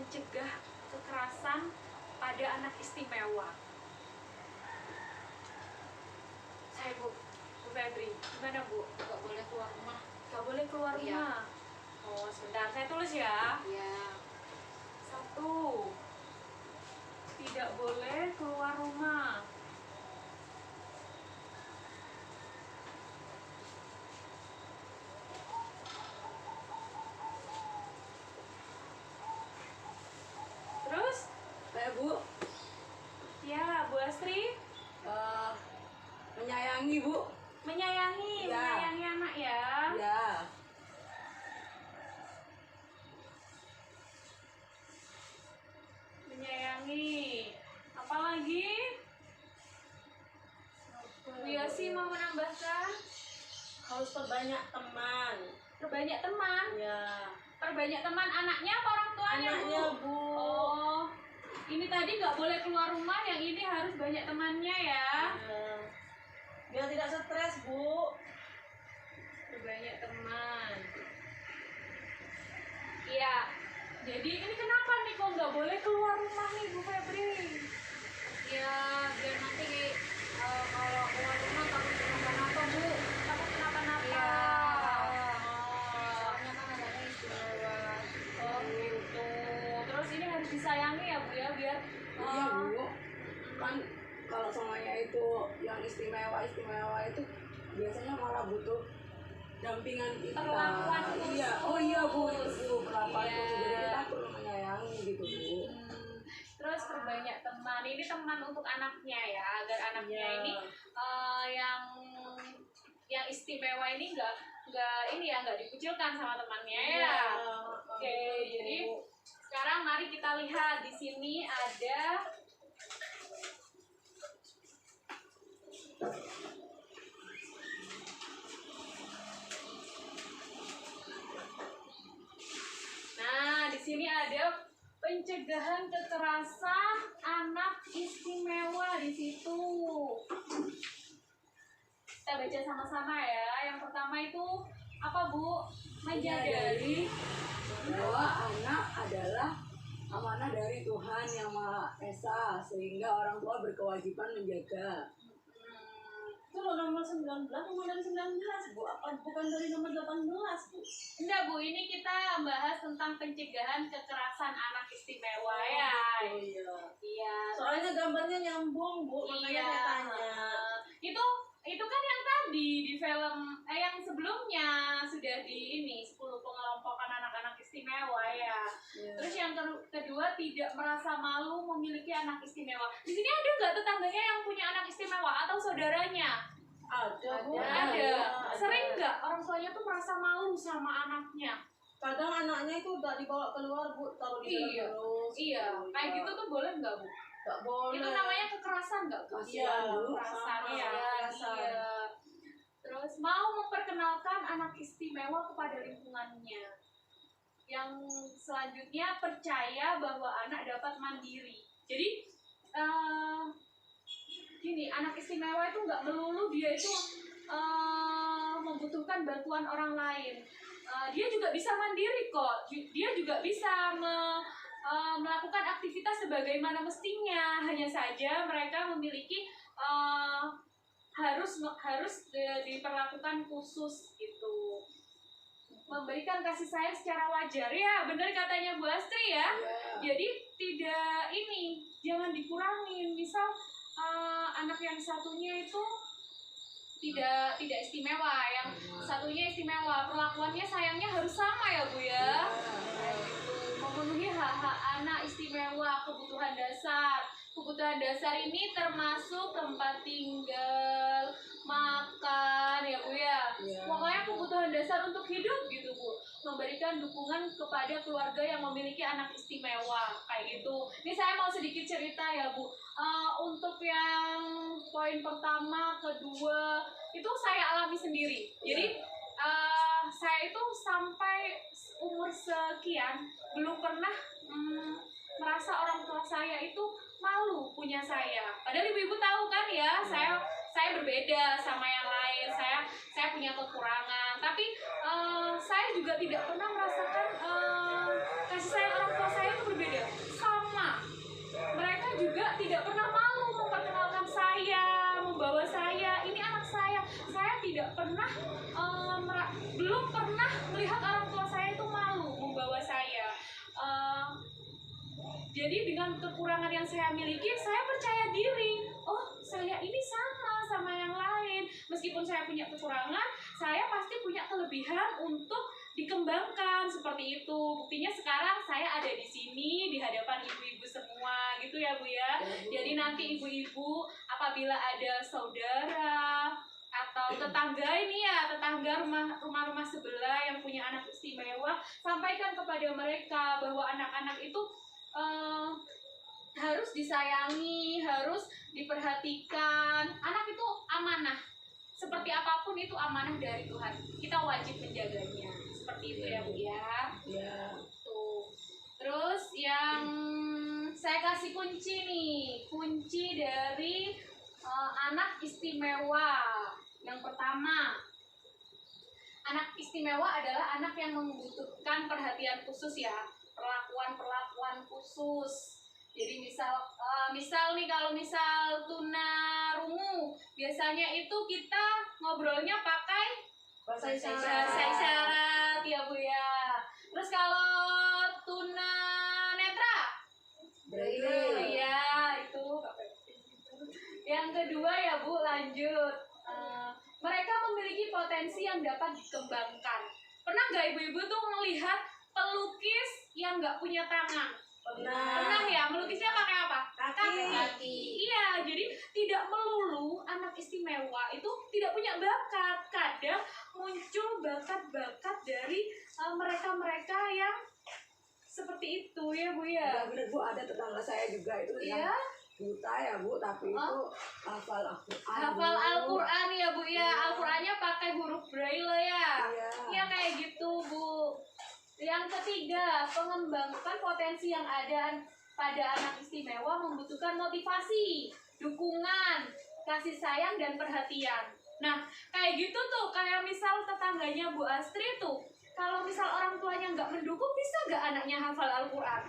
mencegah kekerasan pada anak istimewa. Saya Bu Febri, gimana Bu? Nggak boleh keluar rumah. Gak boleh keluar rumah? Oh sebentar, saya tulis ya. Iya. 1, tidak boleh keluar rumah. Terus? Bu. Ya, Bu Astri. Menyayangi Bu. Menyayangi anak ya. Ya. Menyayangi. Apalagi? Bu Yosi mau menambahkan? Harus perbanyak teman. Perbanyak teman. Ya. Perbanyak teman anaknya apa orang tuanya? Anaknya Bu. Oh, ini tadi nggak boleh keluar rumah, yang ini harus banyak temannya ya. Biar tidak stres Bu. Perbanyak teman. Iya. Jadi ini kenapa nih kok nggak boleh keluar rumah nih Bu Febri? Ya biar nanti kalau keluar rumah takut kenapa-napa Bu. Takut kenapa-napa. Iya. Soalnya kan anaknya istimewa. Oh gitu. Terus ini harus disayangi ya Bu ya, biar Iya Bu. Kan kalau semuanya itu yang istimewa itu biasanya malah butuh dampingan kita. Perlakuan khusus. Iya. Oh iya Bu, itu Bu perlakuan Iya. khusus. Jadi kita perlu menyayangi gitu Bu. Terus perbanyak teman. Ini teman untuk anaknya ya, agar anaknya Iya. ini yang istimewa ini nggak dikucilkan sama temannya ya. Oke, jadi sekarang mari kita lihat di sini ada di sini ada pencegahan kekerasan anak istimewa di situ. Kita baca sama-sama ya. Yang pertama itu apa Bu? Menyadari bahwa anak adalah amanah dari Tuhan Yang Maha Esa, sehingga orang tua berkewajiban menjaga. Itu loh nomor 19, nomor 19 Bu, apa bukan dari nomor 18 Bu? enggak Bu, ini kita bahas tentang pencegahan kekerasan anak istimewa ya. Oh iya. Iya. Soalnya gambarnya nyambung Bu, makanya Iya. saya tanya. Itu kan yang tadi di film yang sebelumnya sudah di ini 10 pengelompokan anak-anak istimewa ya. Iya. Terus yang kedua, tidak merasa malu memiliki anak istimewa. Di sini ada nggak tetangganya yang punya anak istimewa atau saudaranya? Ada Bu. Ada. Sering nggak orang tuanya tuh merasa malu sama anaknya? Kadang anaknya itu udah dibawa keluar Bu, taruh di dalam Iya. terus. Iya. Kayak gitu tuh boleh nggak Bu? Nggak boleh. Itu namanya kekerasan nggak Bu? Kasihan, Bu. Kekerasan Sama, ya. kekerasan. Iya. Terus mau memperkenalkan anak istimewa kepada lingkungannya. Yang selanjutnya, percaya bahwa anak dapat mandiri. Jadi gini, anak istimewa itu nggak melulu dia itu membutuhkan bantuan orang lain. Dia juga bisa mandiri kok. Dia juga bisa melakukan aktivitas sebagaimana mestinya. Hanya saja mereka memiliki harus diperlakukan khusus gitu. Memberikan kasih sayang secara wajar ya, benar katanya Bu Astri ya. Jadi jangan dikurangin. Misal anak yang satunya itu tidak istimewa, yang satunya istimewa, perlakuannya sayangnya harus sama ya Bu ya. Memenuhi hak-hak anak istimewa, kebutuhan dasar. Kebutuhan dasar ini termasuk tempat tinggal, makan ya Bu ya. Pokoknya kebutuhan dasar untuk hidup gitu Bu. Memberikan dukungan kepada keluarga yang memiliki anak istimewa kayak gitu. Ini saya mau sedikit cerita ya Bu. Untuk yang poin pertama, kedua itu saya alami sendiri. Jadi saya itu sampai umur sekian belum pernah merasa orang tua saya itu malu punya saya. Padahal ibu-ibu tahu kan ya, saya berbeda sama yang lain. Saya punya kekurangan, tapi saya juga tidak pernah merasakan kasih sayang orang tua saya itu berbeda. Jadi dengan kekurangan yang saya miliki, saya percaya diri. Oh, saya ini sama yang lain. Meskipun saya punya kekurangan, saya pasti punya kelebihan untuk dikembangkan seperti itu. Buktinya sekarang saya ada di sini di hadapan ibu-ibu semua gitu ya Bu ya. Jadi nanti ibu-ibu apabila ada saudara atau tetangga ini ya, tetangga rumah-rumah sebelah yang punya anak istimewa, sampaikan kepada mereka bahwa anak-anak itu harus disayangi, harus diperhatikan. Anak itu amanah. Seperti apapun itu amanah dari Tuhan. Kita wajib menjaganya. Seperti itu ya Bu ya. Ya. Tuh. Terus yang saya kasih kunci nih, kunci dari anak istimewa. Yang pertama, anak istimewa adalah anak yang membutuhkan perhatian khusus ya, perlakuan khusus. Jadi misal nih, kalau misal tunarungu, biasanya itu kita ngobrolnya pakai Bahasa bahasa isyarat ya Bu ya. Terus kalau tunanetra, Braille. ya itu. Yang kedua ya Bu, lanjut. Mereka memiliki potensi yang dapat dikembangkan. Pernah nggak ibu-ibu tuh melihat pelukis yang nggak punya tangan? Pernah ya, melukisnya pakai apa? Kaki. Iya, jadi tidak melulu anak istimewa itu tidak punya bakat. Kadang muncul bakat-bakat dari mereka-mereka yang seperti itu ya Bu ya. Bener Bu, ada tetangga saya juga itu Iya. yang buta ya Bu, tapi itu hafal Al-Quran. Hafal Al-Quran ya Bu ya. Al-Qurannya pakai huruf Braille ya. Iya. Iya kayak gitu Bu. Yang ketiga, pengembangkan potensi yang ada pada anak istimewa membutuhkan motivasi, dukungan, kasih sayang, dan perhatian. Nah, kayak gitu tuh, kayak misal tetangganya Bu Astri tuh, kalau misal orang tuanya nggak mendukung, bisa nggak anaknya hafal Al-Quran?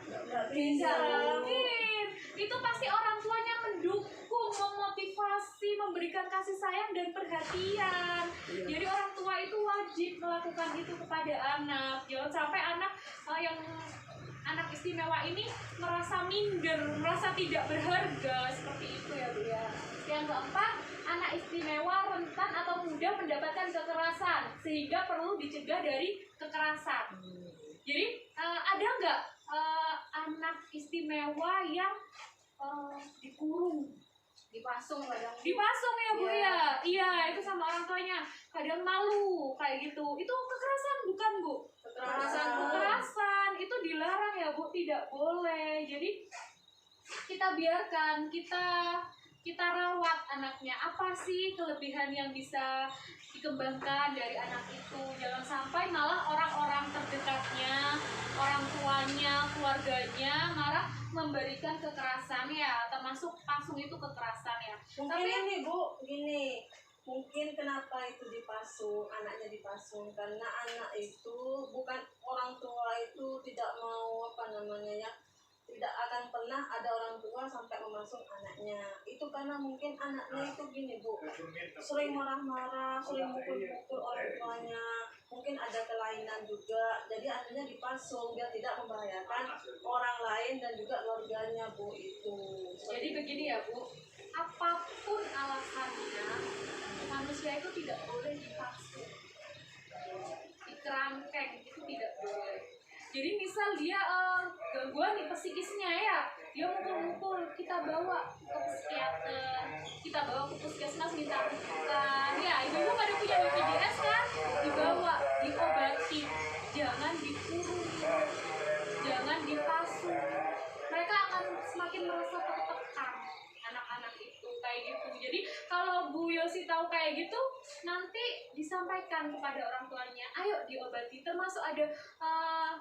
Bisa. Mungkin. Itu pasti orang tuanya mendukung, memotivasi, memberikan kasih sayang dan perhatian. Iya. Jadi orang tua itu wajib melakukan itu kepada anak. Jangan sampai anak yang anak istimewa ini merasa minder, merasa tidak berharga, seperti itu ya Bu ya. Yang keempat, anak istimewa rentan atau mudah mendapatkan kekerasan, sehingga perlu dicegah dari kekerasan. Jadi ada nggak anak istimewa yang dikurung, dipasung kadang. dipasung ya Bu Iya. ya? Iya, itu sama orang tuanya. Kadang malu kayak gitu. Itu kekerasan bukan Bu? Kekerasan itu dilarang ya Bu, tidak boleh. Jadi kita biarkan, kita rawat anaknya. Apa sih kelebihan yang bisa dikembangkan dari anak itu? Jangan sampai malah orang-orang terdekatnya, orang tuanya, keluarganya marah memberikan kekerasan ya, termasuk pasung itu kekerasan ya. Mungkin ini Bu, gini, mungkin kenapa itu dipasung, anaknya dipasung karena anak itu bukan orang tua itu tidak mau tidak akan pernah ada orang tua sampai memasung anaknya. Itu karena mungkin anaknya itu gini Bu, sering marah-marah, sering mukul-mukul orang tuanya, mungkin ada kelainan juga, jadi anaknya dipasung biar tidak membahayakan orang lain dan juga keluarganya Bu itu. Jadi begini ya Bu, apapun alasannya, manusia itu tidak boleh dipaksa, dikerangkeng, itu tidak boleh. Jadi misal dia gangguan nih psikisnya ya, dia mukul-mukul, kita bawa ke psikiater, kita bawa ke puskesmas minta rujukan. Ya, ibu-ibu pada punya BPJS kan, dibawa, diobati, jangan dikurung, jangan dipasung. Mereka akan semakin merasa tertekan, anak-anak itu kayak gitu. Jadi kalau Bu Yosi tahu kayak gitu, nanti disampaikan kepada orang tuanya, ayo diobati. Termasuk ada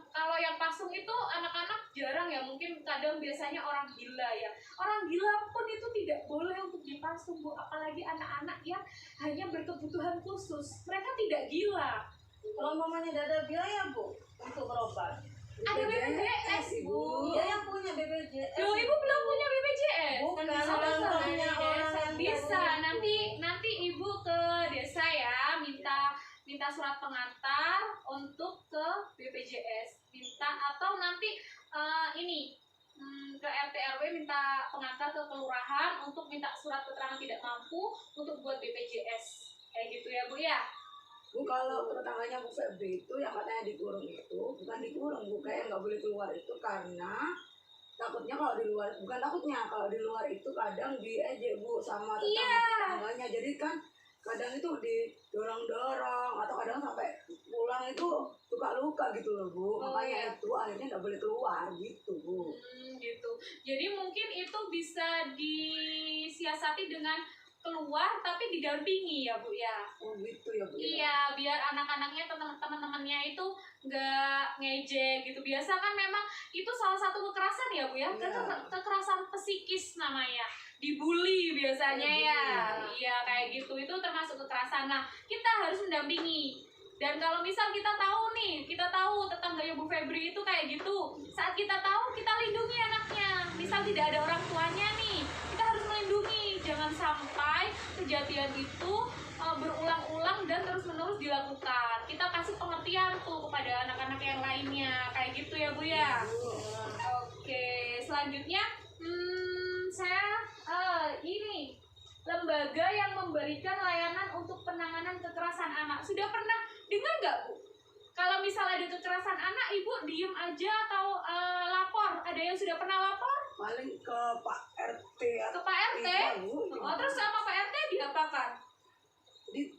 kalau yang pasung itu anak-anak jarang ya, mungkin kadang biasanya orang gila ya. Orang gila pun itu tidak boleh untuk dipasung Bu, apalagi anak-anak yang hanya berkebutuhan khusus. Mereka tidak gila. Kalau mamanya tidak ada biaya Bu untuk berobat, Ada BPJS Bu. dia yang punya BPJS. Loh, Ibu belum punya BPJS? Bukan, Bisa, orang bisa. tuanya orang yang Bisa. Nanti Ibu ke desa ya, minta surat pengantar untuk ke BPJS. Minta atau nanti ini tinggal ke kelurahan untuk minta surat keterangan tidak mampu untuk buat BPJS kayak gitu ya Bu ya. Bu, kalau tetangganya Bu Febri itu yang katanya dikurung itu bukan dikurung Bu, kayak nggak boleh keluar itu karena takutnya kalau di luar, bukan takutnya kalau di luar itu kadang diejek Bu sama tetangganya, jadi kan kadang itu didorong-dorong atau kadang sampai pulang itu luka-luka gitu loh Bu, makanya itu akhirnya nggak boleh keluar gitu Bu. Gitu. Jadi mungkin itu bisa disiasati dengan keluar tapi didampingi ya Bu ya. Oh gitu ya Bu. Iya, biar anak-anaknya teman-temannya itu nggak ngejek gitu. Biasa kan memang itu salah satu kekerasan ya Bu ya. Kekerasan psikis namanya. Dibully biasanya ya. Iya, kayak gitu. Itu termasuk kekerasan. Nah, kita harus mendampingi. Dan kalau misal kita tahu nih, kita tahu tetangganya Bu Febri itu kayak gitu. Saat kita tahu, kita lindungi anaknya. Misal tidak ada orang tuanya nih, kita harus melindungi. Jangan sampai kejadian itu berulang-ulang dan terus-menerus dilakukan. Kita kasih pengertian tuh kepada anak-anak yang lainnya. Kayak gitu ya Bu ya. Oke, selanjutnya saya ini lembaga yang memberikan layanan untuk penanganan kekerasan anak. Sudah pernah dengar nggak Bu? Kalau misal ada kekerasan anak, Ibu diem aja atau lapor? Ada yang sudah pernah lapor? Paling ke Pak RT. Ke Pak RT? Iya, Bu. Oh, terus sama Pak RT diapakan?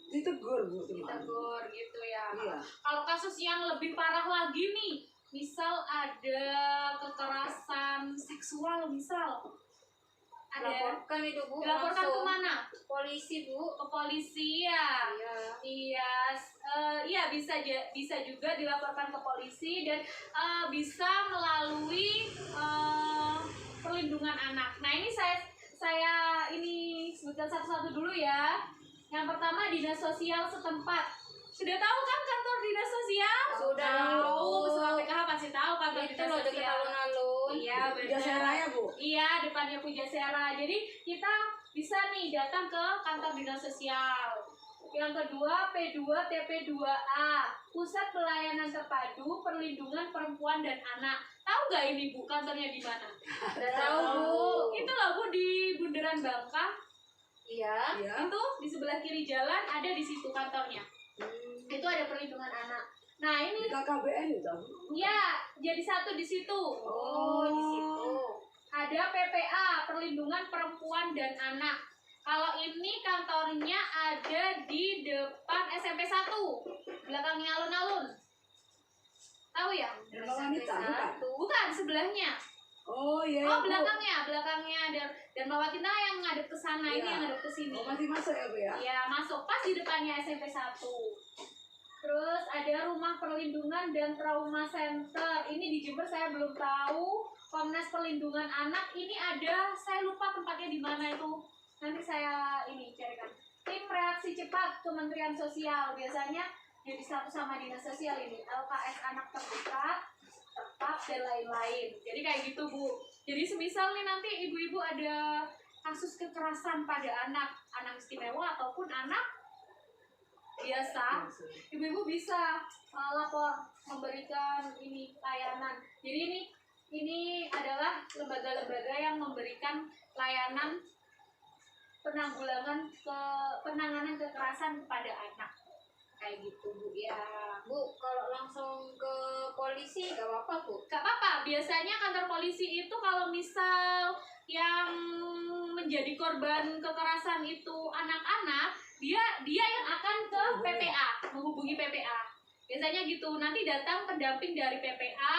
Ditegur Bu. Ditegur gitu ya. Iya. Kalau kasus yang lebih parah lagi nih, misal ada kekerasan seksual misal. Laporkan itu Bu, Dilaporkan langsung kemana? polisi Bu. Ke polisi ya. Iya. Iya bisa juga dilaporkan ke polisi dan bisa melalui perlindungan anak. Nah ini saya ini sebutkan satu-satu dulu ya. Yang pertama dinas sosial setempat. Sudah tahu kan kantor dinas sosial? Sudah tahu. Peserta PKH pasti tahu kantor Itu dinas loh dekat sosial. alun-alun. Iya Pujasera ya Bu. Iya, depannya Pujasera. Jadi kita bisa nih datang ke kantor dinas sosial. Yang kedua P2 TP2A, Pusat Pelayanan Terpadu Perlindungan Perempuan dan Anak. Tahu nggak ini Bu kantornya di mana? Udah tahu Bu. Itu loh Bu di Bundaran Bangka. Iya. Iya. Itu di sebelah kiri jalan ada di situ kantornya. Itu ada perlindungan anak. Nah ini Di KKBN itu. ya jadi satu di situ. Oh, di situ. Ada PPA, Perlindungan Perempuan dan Anak. Kalau ini kantornya ada di depan SMP 1, belakangnya alun-alun. Tahu ya? Yang wanita bukan? Bukan, sebelahnya. Oh iya. Oh, Bu. belakangnya dan Mawatina yang ngadep ke sana, ini Iya. yang ngadep ke sini. Oh, masih masuk ya Bu ya? Ya, masuk pas di depannya SMP 1. Terus ada Rumah Perlindungan dan Trauma Center. Ini di Jember saya belum tahu. Komnas Perlindungan Anak ini ada, saya lupa tempatnya di mana itu. Nanti saya ini carikan. Tim Reaksi Cepat Kementerian Sosial biasanya jadi satu sama dinas sosial ini. LKS anak terdekat, tepat dan lain-lain. Jadi kayak gitu Bu. Jadi semisal nih nanti ibu-ibu ada kasus kekerasan pada anak istimewa ataupun anak biasa, ibu-ibu bisa lapor memberikan ini layanan. Jadi ini adalah lembaga-lembaga yang memberikan layanan penanganan kekerasan kepada anak kayak gitu Bu ya. Bu, kalau langsung ke polisi gak apa-apa Bu? Gak apa-apa, biasanya kantor polisi itu kalau misal yang menjadi korban kekerasan itu anak-anak, dia yang akan ke PPA, menghubungi PPA. Biasanya gitu, nanti datang pendamping dari PPA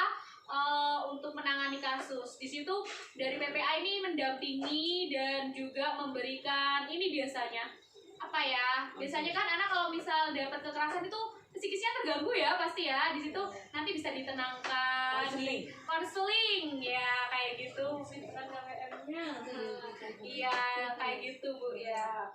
untuk menangani kasus. Di situ dari PPA ini mendampingi dan juga memberikan ini biasanya apa ya? Biasanya kan anak kalau misal dapat kekerasan itu psikisnya terganggu ya pasti ya. Di situ nanti bisa ditenangkan, konseling ya kayak gitu. Bukan KPM-nya. Iya kayak gitu Bu ya.